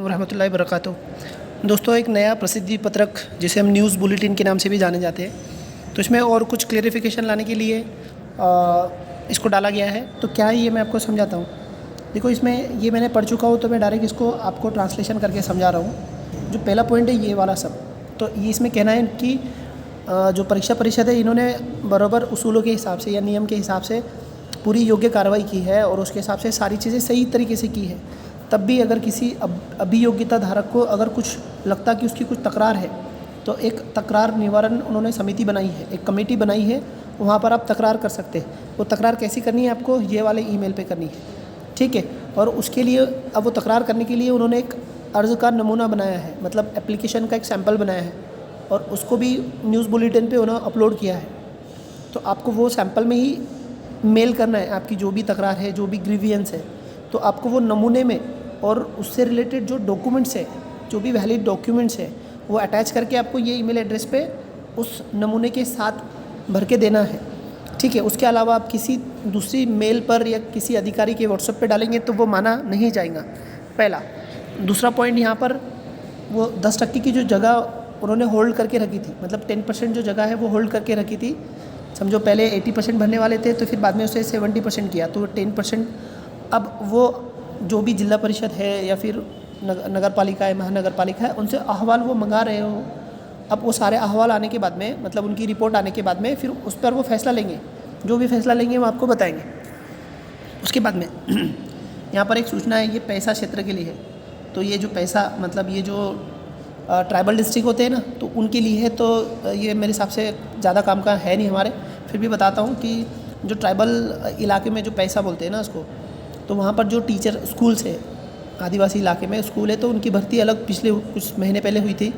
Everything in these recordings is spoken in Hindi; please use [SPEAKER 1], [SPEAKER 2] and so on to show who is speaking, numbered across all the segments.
[SPEAKER 1] वरहमतुल्लाहि वबरकातुहू। दोस्तों, एक नया प्रसिद्धि पत्रक जिसे हम न्यूज़ बुलेटिन के नाम से भी जाने जाते हैं, तो इसमें और कुछ क्लेरिफिकेशन लाने के लिए इसको डाला गया है। तो क्या है ये मैं आपको समझाता हूँ। देखो, इसमें ये मैंने पढ़ चुका हूँ तो मैं डायरेक्ट इसको आपको ट्रांसलेशन करके समझा रहा हूँ। जो पहला पॉइंट है ये वाला सब, तो ये इसमें कहना है कि जो परीक्षा परिषद है इन्होंने बराबर उसूलों के हिसाब से या नियम के हिसाब से पूरी योग्य कार्रवाई की है और उसके हिसाब से सारी चीज़ें सही तरीके से की है। तब भी अगर किसी अभियोग्यता धारक को अगर कुछ लगता कि उसकी कुछ तकरार है तो एक तकरार निवारण उन्होंने समिति बनाई है, एक कमेटी बनाई है, वहाँ पर आप तकरार कर सकते हैं। वो तकरार कैसी करनी है आपको, ये वाले ईमेल पे करनी है, ठीक है। और उसके लिए अब वो तकरार करने के लिए उन्होंने एक अर्ज़ का नमूना बनाया है, मतलब एप्लीकेशन का एक सैम्पल बनाया है और उसको भी न्यूज़ बुलेटिन पे उन्होंने अपलोड किया है। तो आपको वो सैम्पल में ही मेल करना है, आपकी जो भी तकरार है, जो भी ग्रीवियंस है, तो आपको वो नमूने में और उससे रिलेटेड जो डॉक्यूमेंट्स है, जो भी वैलिड डॉक्यूमेंट्स है, वो अटैच करके आपको ये ईमेल एड्रेस पे उस नमूने के साथ भर के देना है, ठीक है। उसके अलावा आप किसी दूसरी मेल पर या किसी अधिकारी के व्हाट्सएप पे डालेंगे तो वो माना नहीं जाएगा, पहला। दूसरा पॉइंट, यहाँ पर वो 10% की जो जगह उन्होंने होल्ड करके रखी थी, मतलब 10% जो जगह है वो होल्ड करके रखी थी। समझो पहले 80% भरने वाले थे तो फिर बाद में उसे 70% किया, तो 10% अब वो जो भी जिला परिषद है या फिर नगर पालिका है, महानगर पालिका है, उनसे अहवाल वो मंगा रहे हो। अब वो सारे अहवाल आने के बाद में, मतलब उनकी रिपोर्ट आने के बाद में फिर उस पर वो फैसला लेंगे। जो भी फैसला लेंगे वो आपको बताएंगे। उसके बाद में यहाँ पर एक सूचना है, ये पैसा क्षेत्र के लिए है। तो ये जो पैसा, मतलब ये जो ट्राइबल डिस्ट्रिक्ट होते हैं ना, तो उनके लिए है। तो ये मेरे हिसाब से ज़्यादा काम का है नहीं हमारे, फिर भी बताता हूँ कि जो ट्राइबल इलाके में जो पैसा बोलते हैं ना उसको, तो वहाँ पर जो टीचर स्कूल्स है, आदिवासी इलाके में स्कूल है, तो उनकी भर्ती अलग पिछले कुछ महीने पहले हुई थी।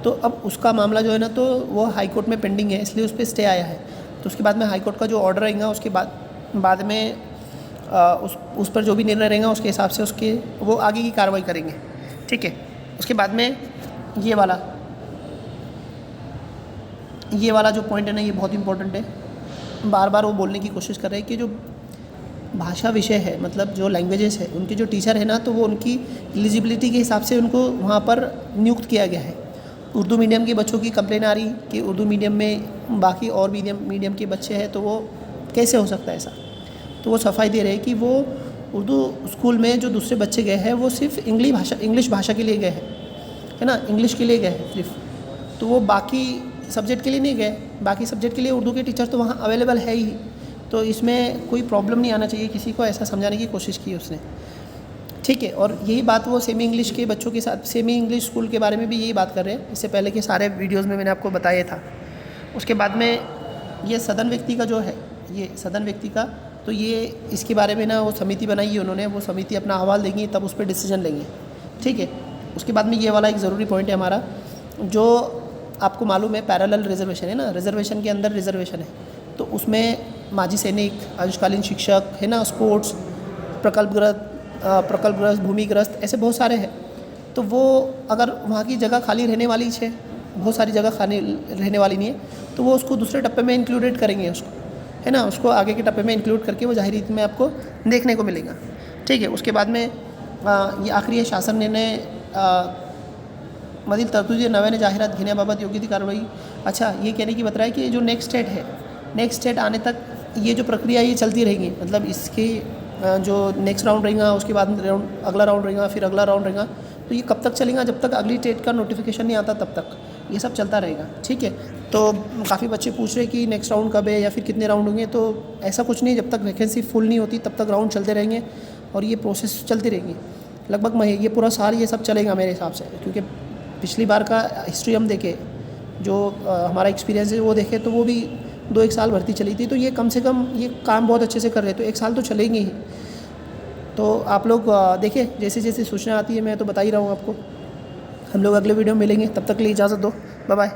[SPEAKER 1] तो अब उसका मामला जो है ना, तो वो हाई कोर्ट में पेंडिंग है, इसलिए उस पर स्टे आया है। तो उसके बाद में हाई कोर्ट का जो ऑर्डर रहेगा उसके बाद में उस पर जो भी निर्णय रहेगा उसके हिसाब से उसके वो आगे की कार्रवाई करेंगे, ठीक है। उसके बाद में ये वाला जो पॉइंट है ना, ये बहुत इंपॉर्टेंट है। बार बार वो बोलने की कोशिश कर रहे हैं कि जो भाषा विषय है, मतलब जो लैंग्वेजेस है, उनके जो टीचर है ना, तो वो उनकी एलिजिबिलिटी के हिसाब से उनको वहाँ पर नियुक्त किया गया है। उर्दू मीडियम के बच्चों की कंप्लेन आ रही कि उर्दू मीडियम में बाकी और मीडियम के बच्चे हैं, तो वो कैसे हो सकता है ऐसा। तो वो सफाई दे रहे हैं कि वो उर्दू स्कूल में जो दूसरे बच्चे गए हैं वो सिर्फ इंग्लिश भाषा के लिए गए हैं, है ना, इंग्लिश के लिए गए हैं सिर्फ। तो वो बाकी सब्जेक्ट के लिए नहीं गए। बाकी सब्जेक्ट के लिए उर्दू के टीचर तो वहाँ अवेलेबल है ही, तो इसमें कोई प्रॉब्लम नहीं आना चाहिए किसी को, ऐसा समझाने की कोशिश की उसने, ठीक है। और यही बात वो सेमी इंग्लिश के बच्चों के साथ, सेमी इंग्लिश स्कूल के बारे में भी यही बात कर रहे हैं। इससे पहले के सारे वीडियोज़ में मैंने आपको बताया था। उसके बाद में ये सदन व्यक्ति का जो है, ये सदन व्यक्ति का, तो ये इसके बारे में ना वो समिति बनाई है उन्होंने, वो समिति अपना अहवाल देंगी तब उस पर डिसीजन लेंगे, ठीक है। उसके बाद में ये वाला एक ज़रूरी पॉइंट है हमारा, जो आपको मालूम है पैरेलल रिजर्वेशन है ना, रिजर्वेशन के अंदर रिजर्वेशन है, तो उसमें माजी सैनिक, आयुष्कालीन शिक्षक है ना, स्पोर्ट्स, प्रकल्पग्रस्त, भूमिग्रस्त, ऐसे बहुत सारे हैं। तो वो अगर वहाँ की जगह खाली रहने वाली है, बहुत सारी जगह खाली रहने वाली नहीं है, तो वो उसको दूसरे टप्पे में इंक्लूडेड करेंगे उसको, है ना, उसको आगे के टप्पे में इंक्लूड करके वो जाहिर रीत में आपको देखने को मिलेगा, ठीक है। उसके बाद में ये आखिरी है, शासन निर्णय मधील तरतुदी नव्याने जाहिरात घेण्याबाबत योग्य ती कारवाई। अच्छा, ये कहने की बता रहा है कि जो नेक्स्ट स्टेट है, नेक्स्ट स्टेट आने तक ये जो प्रक्रिया ये चलती रहेगी, मतलब इसके जो नेक्स्ट राउंड रहेगा, उसके बाद अगला राउंड रहेगा, फिर अगला राउंड रहेगा, तो ये कब तक चलेगा, जब तक अगली स्टेट का नोटिफिकेशन नहीं आता तब तक ये सब चलता रहेगा, ठीक है। तो काफ़ी बच्चे पूछ रहे हैं कि नेक्स्ट राउंड कब है या फिर कितने राउंड होंगे, तो ऐसा कुछ नहीं, जब तक वैकेंसी फुल नहीं होती तब तक राउंड चलते रहेंगे और ये प्रोसेस चलती रहेगी लगभग ये पूरा साल ये सब चलेगा मेरे हिसाब से। क्योंकि पिछली बार का हिस्ट्री हम देखें, जो हमारा एक्सपीरियंस है वो देखें, तो वो भी 2-1 साल भर्ती चली थी। तो ये कम से कम ये काम बहुत अच्छे से कर रहे हैं, तो 1 साल तो चलेंगे ही। तो आप लोग देखिए, जैसे जैसे सूचना आती है मैं तो बता ही रहा हूँ आपको। हम लोग अगले वीडियो में मिलेंगे, तब तक के लिए इजाज़त दो, बाय बाय।